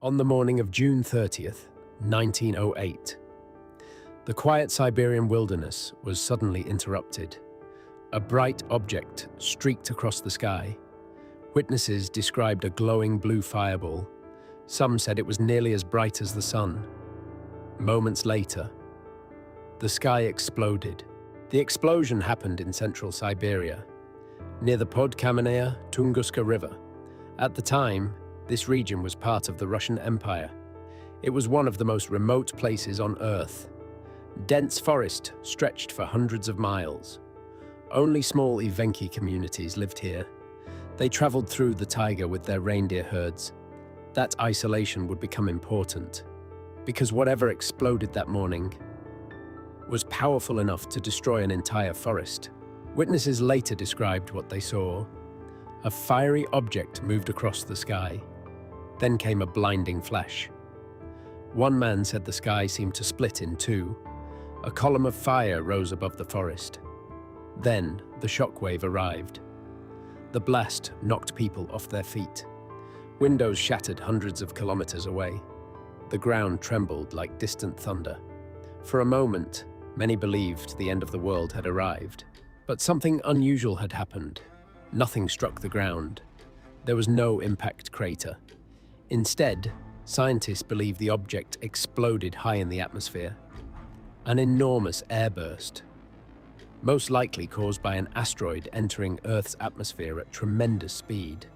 On the morning of June 30th, 1908, the quiet Siberian wilderness was suddenly interrupted. A bright object streaked across the sky. Witnesses described a glowing blue fireball. Some said it was nearly as bright as the sun. Moments later, the sky exploded. The explosion happened in central Siberia, near the Podkamenaya Tunguska River. At the time, this region was part of the Russian Empire. It was one of the most remote places on Earth. Dense forest stretched for hundreds of miles. Only small Evenki communities lived here. They traveled through the taiga with their reindeer herds. That isolation would become important, because whatever exploded that morning was powerful enough to destroy an entire forest. Witnesses later described what they saw. A fiery object moved across the sky. Then came a blinding flash. One man said the sky seemed to split in two. A column of fire rose above the forest. Then the shockwave arrived. The blast knocked people off their feet. Windows shattered hundreds of kilometers away. The ground trembled like distant thunder. For a moment, many believed the end of the world had arrived. But something unusual had happened. Nothing struck the ground. There was no impact crater. Instead, scientists believe the object exploded high in the atmosphere. An enormous airburst, most likely caused by an asteroid entering Earth's atmosphere at tremendous speed.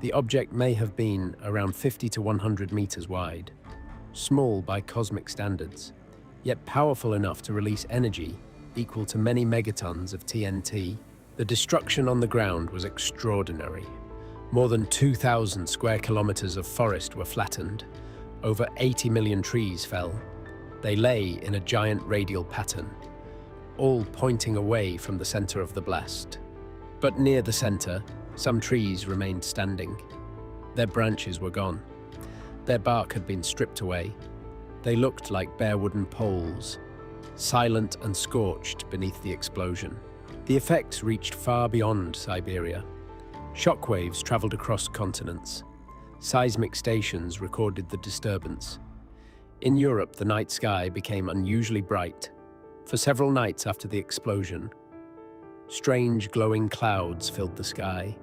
The object may have been around 50 to 100 meters wide, small by cosmic standards, yet powerful enough to release energy equal to many megatons of TNT. The destruction on the ground was extraordinary. More than 2,000 square kilometers of forest were flattened. Over 80 million trees fell. They lay in a giant radial pattern, all pointing away from the center of the blast. But near the center, some trees remained standing. Their branches were gone. Their bark had been stripped away. They looked like bare wooden poles, silent and scorched beneath the explosion. The effects reached far beyond Siberia. Shockwaves traveled across continents. Seismic stations recorded the disturbance. In Europe, the night sky became unusually bright. For several nights after the explosion, strange glowing clouds filled the sky.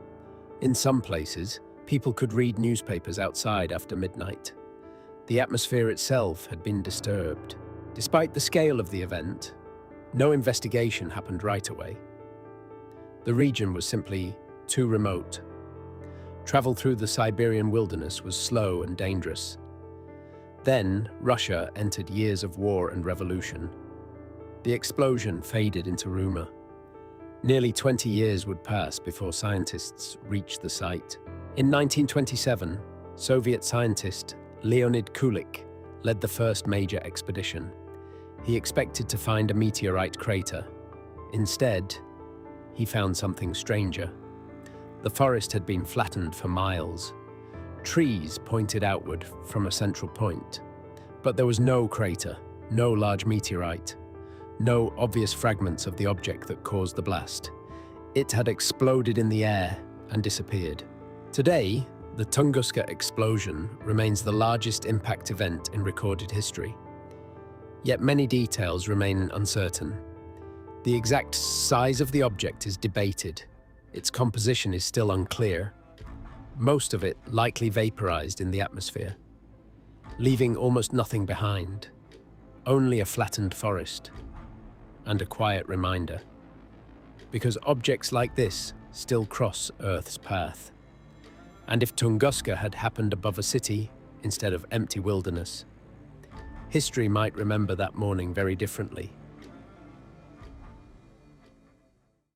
In some places, people could read newspapers outside after midnight. The atmosphere itself had been disturbed. Despite the scale of the event, no investigation happened right away. The region was simply too remote. Travel through the Siberian wilderness was slow and dangerous. Then, Russia entered years of war and revolution. The explosion faded into rumor. Nearly 20 years would pass before scientists reached the site. In 1927, Soviet scientist Leonid Kulik led the first major expedition. He expected to find a meteorite crater. Instead, he found something stranger. The forest had been flattened for miles. Trees pointed outward from a central point. But there was no crater, no large meteorite, no obvious fragments of the object that caused the blast. It had exploded in the air and disappeared. Today, the Tunguska explosion remains the largest impact event in recorded history. Yet many details remain uncertain. The exact size of the object is debated. Its composition is still unclear. Most of it likely vaporized in the atmosphere, leaving almost nothing behind, only a flattened forest and a quiet reminder, because objects like this still cross Earth's path. And if Tunguska had happened above a city instead of empty wilderness, history might remember that morning very differently.